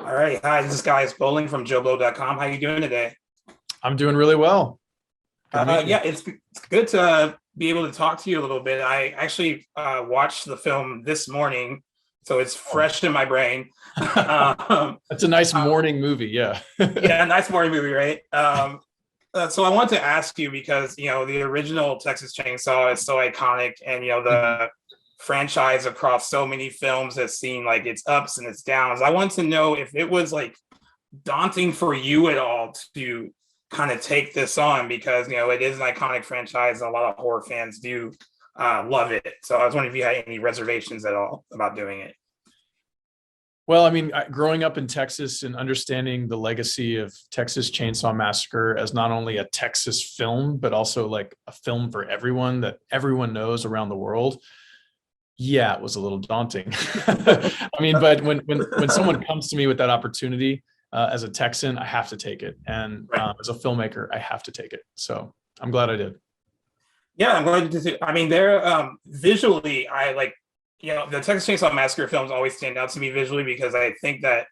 All right. Hi, this is Guys Bowling from JoBlo.com. How you doing today? I'm doing really well. Good to meet you. Yeah, it's good to be able to talk to you a little bit. I actually watched the film this morning, so it's Oh, fresh in my brain. um, that's a nice uh, morning movie. Yeah. yeah, nice morning movie, right? So I want to ask you because the original Texas Chainsaw is so iconic, and Mhm. the franchise across so many films has seen like its ups and its downs. I want to know if it was like daunting for you at all to kind of take this on because it is an iconic franchise and a lot of horror fans do love it. So I was wondering if you had any reservations at all about doing it. Well, I mean, growing up in Texas and understanding the legacy of Texas Chainsaw Massacre as not only a Texas film, but also like a film for everyone that everyone knows around the world. Yeah, it was a little daunting. I mean, but when someone comes to me with that opportunity as a Texan, I have to take it, and Right. as a filmmaker, I have to take it. So I'm glad I did. Yeah, I'm going to. I mean, they're visually. I like, the Texas Chainsaw Massacre films always stand out to me visually because I think that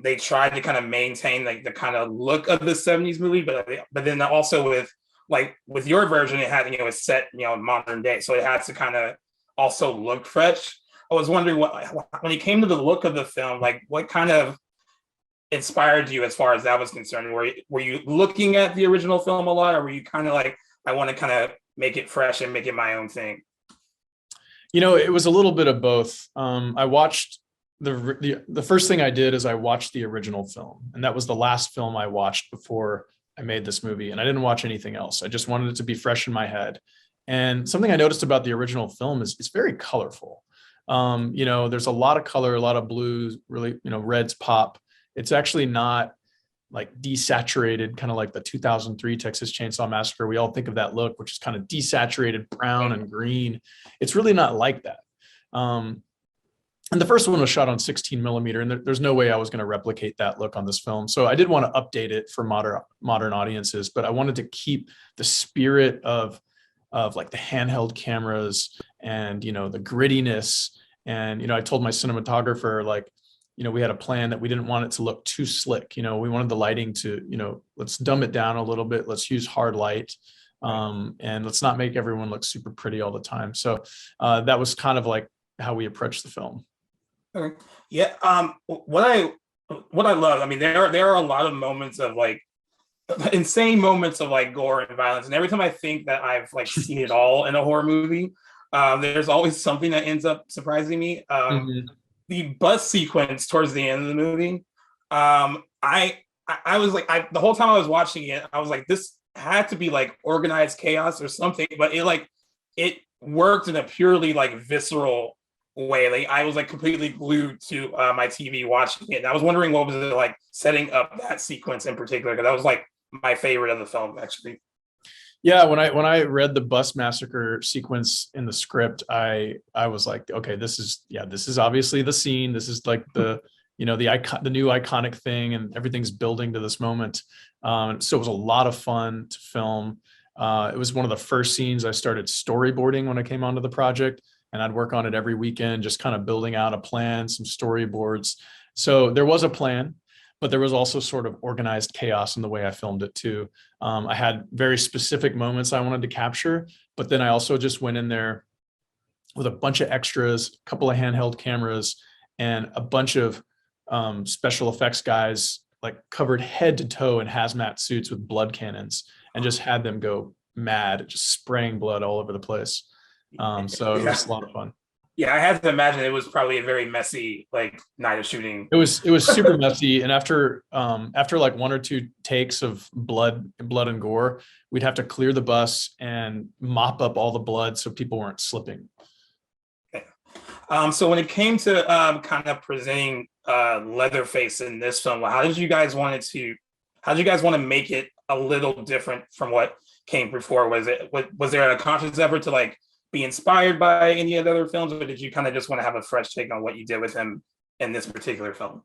they tried to kind of maintain like the kind of look of the '70s movie, but then also with your version, it had it's set in modern day, so it had to kind of also look fresh. I was wondering when it came to the look of the film, like what kind of inspired you as far as that was concerned? Were you looking at the original film a lot, or were you kind of like, I want to kind of make it fresh and make it my own thing? It was a little bit of both. I watched the first thing I did is I watched the original film, and that was the last film I watched before I made this movie, and I didn't watch anything else. I just wanted it to be fresh in my head. And something I noticed about the original film is it's very colorful. There's a lot of color, a lot of blues, really, reds pop. It's actually not like desaturated, kind of like the 2003 Texas Chainsaw Massacre. We all think of that look, which is kind of desaturated brown and green. It's really not like that. Um, and the first one was shot on 16 millimeter, and there's no way I was going to replicate that look on this film. So I did want to update it for modern audiences, but I wanted to keep the spirit of like the handheld cameras and the grittiness. And I told my cinematographer, like, we had a plan that we didn't want it to look too slick. We wanted the lighting to, let's dumb it down a little bit. Let's use hard light. And let's not make everyone look super pretty all the time. So that was kind of like how we approached the film. Okay. Yeah. What I love, I mean, there are a lot of moments of like insane moments of like gore and violence, and every time I think that I've like seen it all in a horror movie, there's always something that ends up surprising me. Mhm. The bus sequence towards the end of the movie, I was like, the whole time I was watching it, I was like, this had to be like organized chaos or something, but it worked in a purely like visceral way. Like I was like completely glued to my TV watching it. And I was wondering what was it like setting up that sequence in particular, because that was like my favorite of the film actually. Yeah, when I read the bus massacre sequence in the script, I was like, okay, this is obviously the scene. This is like the new iconic thing, and everything's building to this moment. So it was a lot of fun to film. It was one of the first scenes I started storyboarding when I came onto the project, and I'd work on it every weekend, just kind of building out a plan, some storyboards. So there was a plan, but there was also sort of organized chaos in the way I filmed it too. I had very specific moments I wanted to capture, but then I also just went in there with a bunch of extras, a couple of handheld cameras, and a bunch of special effects guys, like covered head to toe in hazmat suits with blood cannons, and just had them go mad, just spraying blood all over the place. So it Yeah. was a lot of fun. Yeah, I had to imagine it was probably a very messy like night of shooting. It was super messy, and after like one or two takes of blood and gore, we'd have to clear the bus and mop up all the blood so people weren't slipping. So when it came to kind of presenting Leatherface in this film, how did you guys want to make it a little different from what came before? Was there a conscious effort to like be inspired by any of the other films, or did you kind of just want to have a fresh take on what you did with him in this particular film?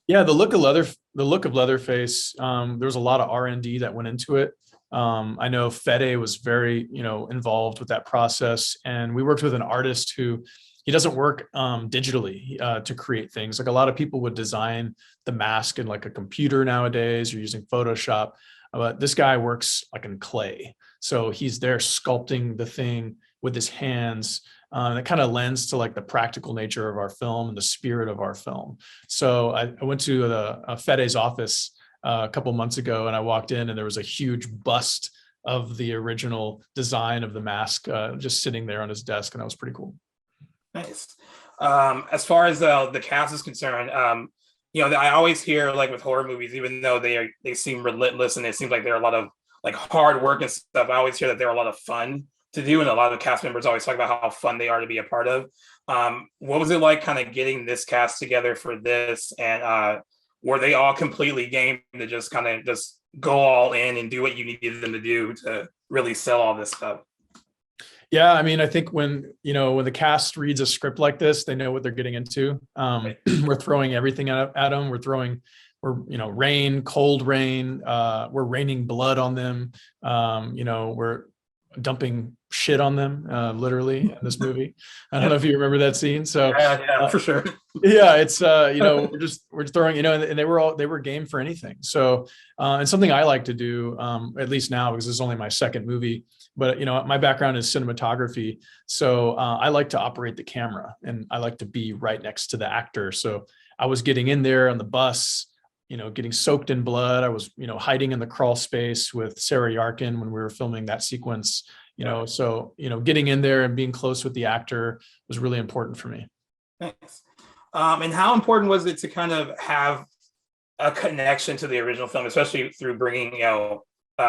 Yeah, the look of Leatherface. There was a lot of R&D that went into it. I know Fede was very involved with that process, and we worked with an artist who he doesn't work digitally to create things. Like a lot of people would design the mask in like a computer nowadays or using Photoshop, but this guy works like in clay. So he's there sculpting the thing with his hands. It kind of lends to like the practical nature of our film and the spirit of our film. So I went to Fede's office a couple months ago, and I walked in and there was a huge bust of the original design of the mask just sitting there on his desk, and that was pretty cool. Nice. As far as the cast is concerned, I always hear like with horror movies, even though they seem relentless and it seems like there are a lot of like hard work and stuff, I always hear that they're a lot of fun to do, and a lot of the cast members always talk about how fun they are to be a part of. What was it like kind of getting this cast together for this, and were they all completely game to just kind of just go all in and do what you needed them to do to really sell all this stuff? Yeah, I mean, I think when the cast reads a script like this, they know what they're getting into. We're throwing everything at them. We're rain, cold rain. We're raining blood on them. We're dumping shit on them, literally, in this movie. I don't know if you remember that scene. So yeah, for sure. Yeah, it's we're throwing, and they were game for anything. So and something I like to do, at least now, because this is only my second movie, but my background is cinematography. So I like to operate the camera, and I like to be right next to the actor. So I was getting in there on the bus, getting soaked in blood. I was, hiding in the crawl space with Sarah Yarkin when we were filming that sequence, so, getting in there and being close with the actor was really important for me. Thanks. And how important was it to kind of have a connection to the original film, especially through bringing,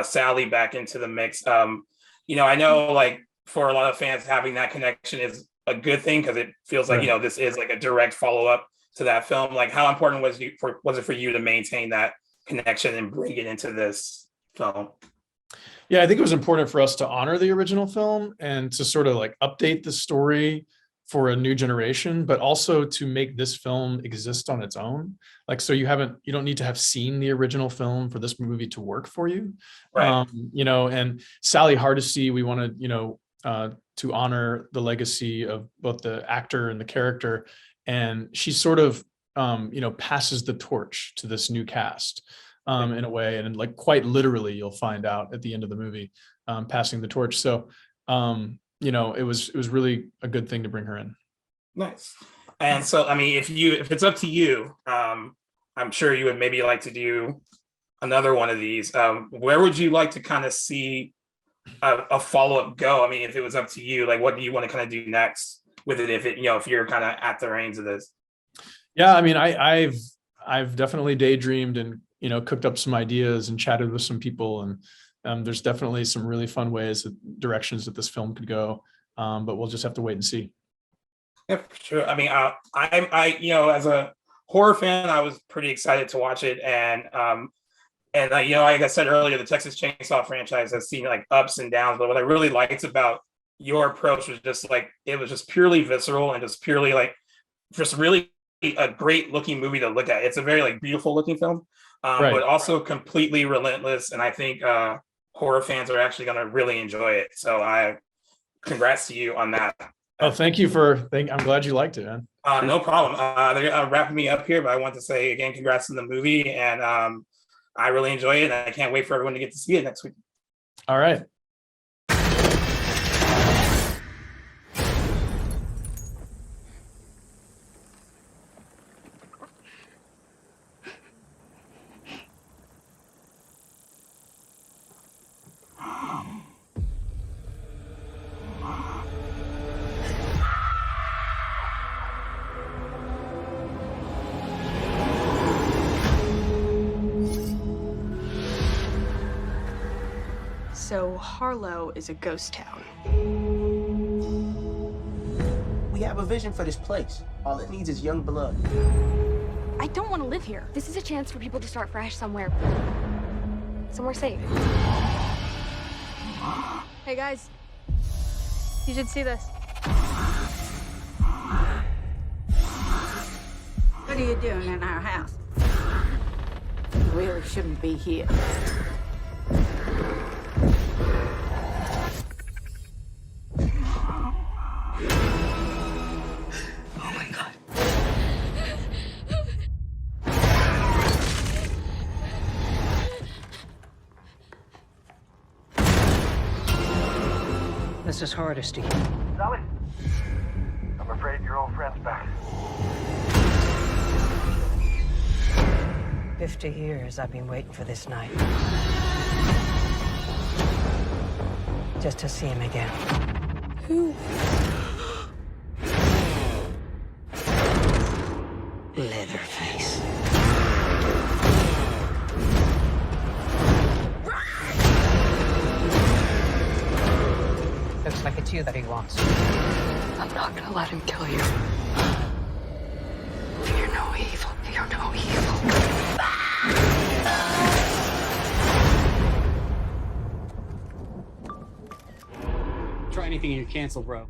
Sally back into the mix? I know like for a lot of fans, having that connection is a good thing because it feels like, this is like a direct follow-up to that film. Like, how important was it for you to maintain that connection and bring it into this film? Yeah, I think it was important for us to honor the original film and to sort of like update the story for a new generation, but also to make this film exist on its own. Like, so you don't need to have seen the original film for this movie to work for you. Right. And Sally Hardesty, we wanted, to honor the legacy of both the actor and the character. And she sort of, passes the torch to this new cast in a way. And like quite literally, you'll find out at the end of the movie, passing the torch. So, it was really a good thing to bring her in. Nice. And so, I mean, if it's up to you, I'm sure you would maybe like to do another one of these. Where would you like to kind of see a follow-up go? I mean, if it was up to you, like, what do you want to kind of do next with it? If you're kind of at the reins of this? Yeah, I mean, I've definitely daydreamed and, cooked up some ideas and chatted with some people, and there's definitely some really fun directions that this film could go. But we'll just have to wait and see. Yeah, for sure. I mean, I as a horror fan, I was pretty excited to watch it, and like I said earlier, the Texas Chainsaw franchise has seen like ups and downs, but what I really liked about your approach was just like, it was just purely visceral and just purely like just really a great looking movie to look at. It's a very like beautiful looking film, Right. but also completely relentless, and I think horror fans are actually going to really enjoy it. So congrats to you on that. Oh, thank you I'm glad you liked it, man. No problem. They're wrapping me up here, but I want to say again, congrats on the movie, and I really enjoy it, and I can't wait for everyone to get to see it next week. All right. So Harlow is a ghost town. We have a vision for this place. All it needs is young blood. I don't want to live here. This is a chance for people to start fresh somewhere safe. Hey guys, you should see this. What are you doing in our house? You really shouldn't be here. Mrs. Hardesty. Sally? I'm afraid your old friend's back. 50 years I've been waiting for this night. Just to see him again. Who? Leatherface. Looks like it's you that he wants. I'm not gonna let him kill you. You're no evil. You're no evil. Try anything and you cancel, bro.